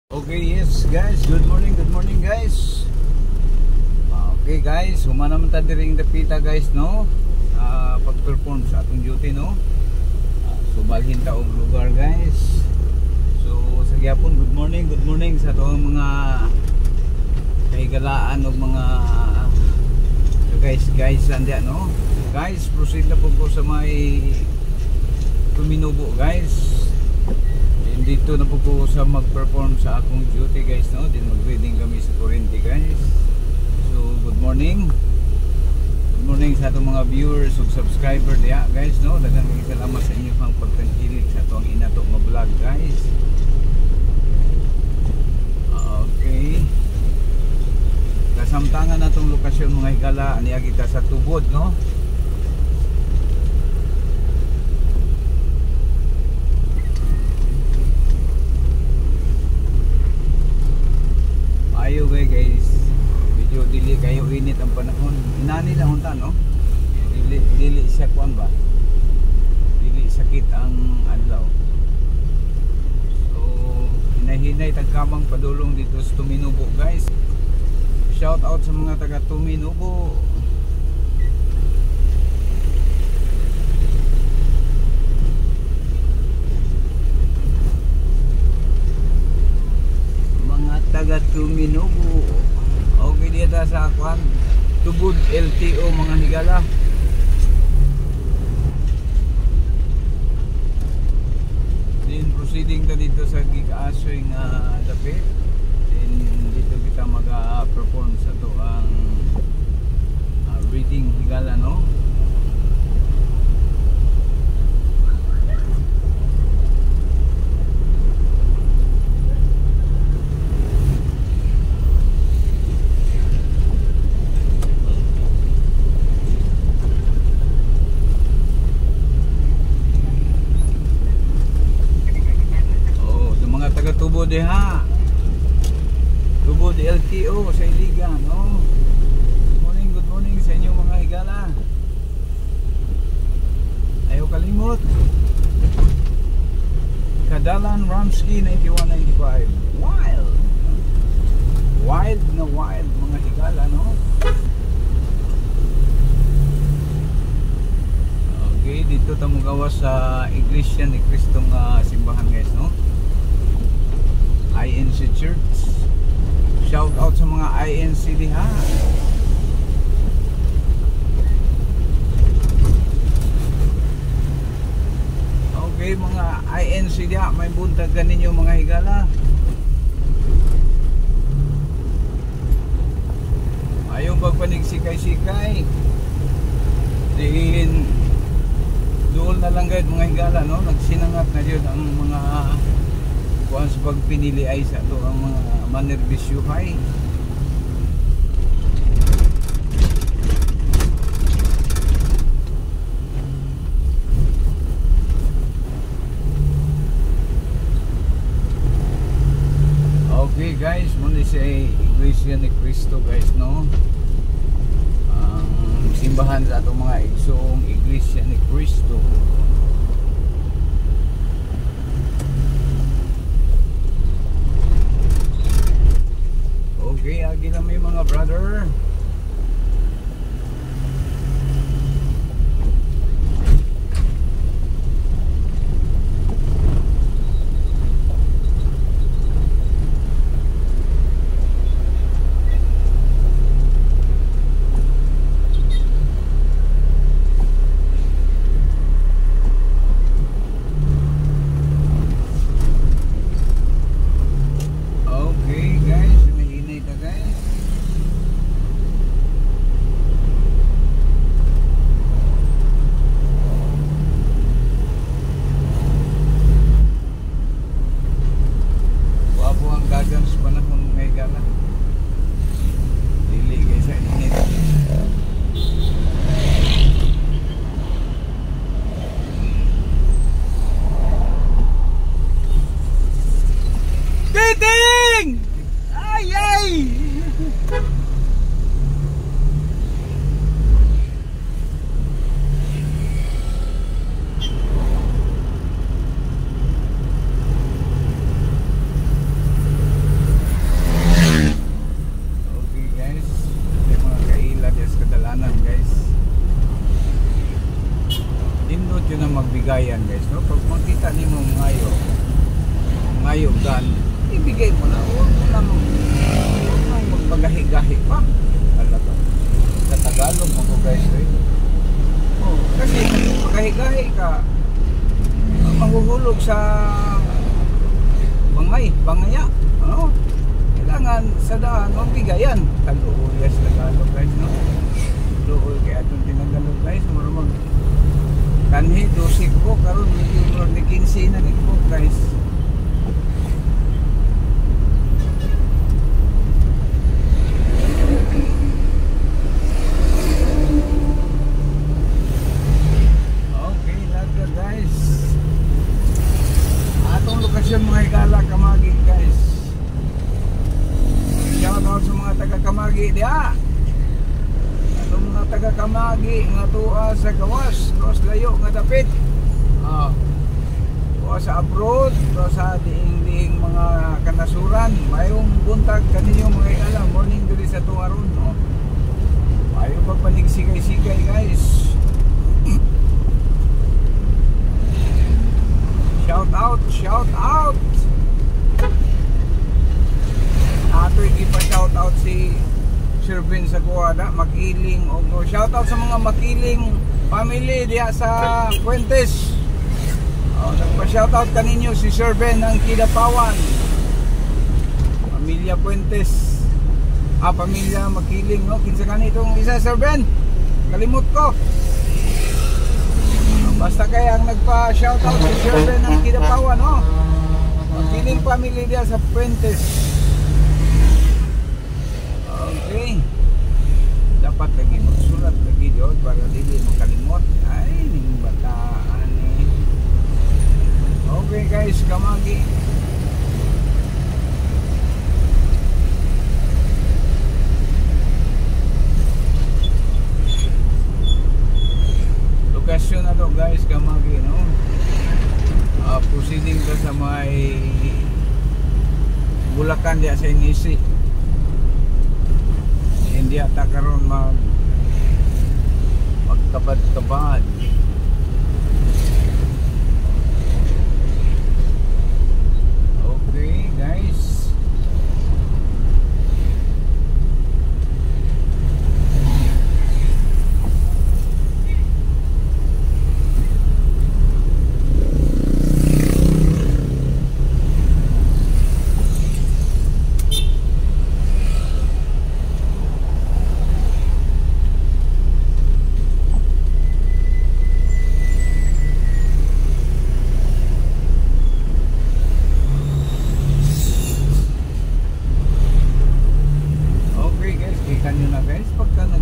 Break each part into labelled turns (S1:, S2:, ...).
S1: Okay, yes guys, good morning guys. Okay guys, humana man ta diring dapita guys no. Pag-perform sa atong duty no. So balhin ta og lugar guys. So sa gyapon good morning sa atong mga kahigalaan og mga guys andiya no. Guys, proceed na po ko sa may Tuminubo guys. Dito na po ko sa mag-perform sa akong duty guys no. Din mag-reading kami sa Corinthians guys. So good morning sa atong mga viewers ug subscriber diya guys no. Daghang salamat sa inyo pang pagtangkilik sa atong inato nga vlog guys. Okay, kasamtangan natong lokasyon mga higala aniya kita sa tubod no. Ayo guys, medyo dili kayo init ang panahon. Inani lang unta no. Dili siya kuan ba? Dili sakit ang adlaw. So hinahinay tagkamang padulong dito sa Tuminubo guys. Shout out sa mga taga Tuminubo. Taga Tuminubo. Okay dito sa kwan Tubod LTO mga higala. Then proceeding ta dito sa Gig-Asoy nga dapit. Then dito kita mag-perform sa to ang reading higala no. Tubod ha. Tubod LTO sa Iligan no. Good morning sa inyo mga higala. Ayaw kalimot. Kadalan Ramsky 9195. Wild mga higala no. Okay, dito tamo gawas sa Iglesia ni Cristo nga simbahan guys no. INC Church. Shout out sa mga INC diha. Okay mga INC diha, may buntag kaninyo mga higala. Ayong pagpanig-sikay-sikay. Diin doon na lang guys mga higala no. Nagsinangat na yun ang mga kuan sa pagpinili ay sa to ang mga manerbisyuhay. Okay guys, muna sa Iglesia ni Cristo guys no. Ang simbahan sa atong mga igsoong Iglesia ni Cristo. Okay, agi lang may mga brother. ibigay mo na. Huwag nang magpagahi-gahi pa. Talaga. Sa Tagalog mo ko guys, eh. Oh, kasi pagahi-gahi ka, mahuhulog sa bangaya. Ano? Kailangan sa daan, magbigayan. Taluoy sa Tagalog guys, no? Taluoy kaya itong tinagalog guys, marumang kanhi, 12 ko, karon medyo ni 15 na nito guys. Okay, laga guys. Atong lokasyon mga higala Kamagi guys. Shout out sa mga taga Kamagi diha. Atong mga taga Kamagi nga tuwa sa gawas, cross layo nga dapit. Tuwa sa abroad, tuwa sa diing mga kanasuran. Mayong buntag kaninyo mga higala, morning diri sa tuwaron, no? Mayong magpanig-sigay-sigay guys. Shout out. Ato ipa shout out si Sir Ben sa Kuwada, Makiling o shout out sa mga Makiling family diha sa Fuentes. Nagpa-shout out kaninyo si Sir Ben ng Kidapawan. Pamilya Fuentes. Pamilya Makiling, no? Kinsa kanitong isa Sir Ben? Kalimot ko. Basta kaya ang nagpa-shoutout si Sir Ben ng Kidapawan, no? Makiling family diya sa Fuentes. Okay. Dapat lagi magsulat lagi diyon para dili makalimot. Ay, ning bataan eh. Okay guys, Kamagi. Lokasyon na to guys, Kamagi, no? Proceeding ka sa may Bulacan diya sa Inisi. Hindi ata karon magkabad-kabad. Okay guys.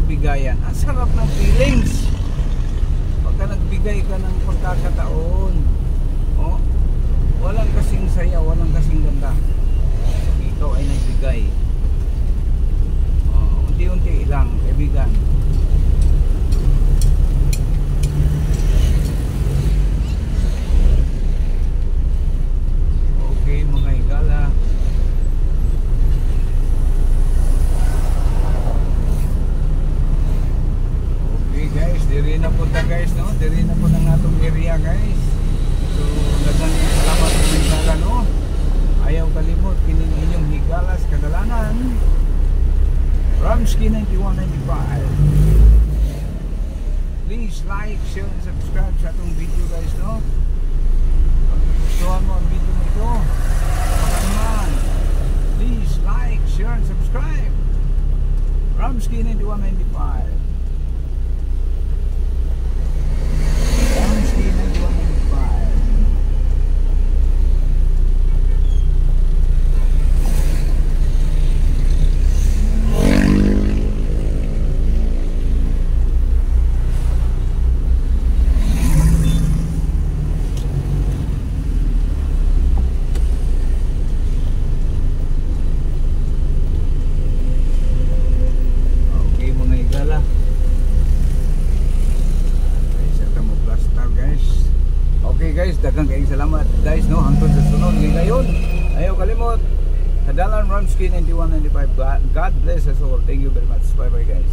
S1: Bigayan. Ang sarap ng feelings pagka nagbigay ka ng pagkakataon. Oh, walang kasing saya, walang kasing ganda ikaw ay nagbigay. Unti-unti lang kaibigan. Okay mga higala, guys, diri na po ta guys, no? Diri na po ng atong area guys. So, daghang salamat sa higala, no? Ayaw kalimot kining inyong higalas kadalanan. Ramsky 9195. Please like, share, and subscribe sa atong video guys, no? Kung gustuhan mo ang video nito, pakaman. Please like, share, and subscribe. Ramsky 9195. Guys, daghang kayong salamat guys, no? Hangtod sa sunod ngayon. Ayaw kalimot. Hadalan Ramsky 9195. God bless us all. Thank you very much. Bye bye guys.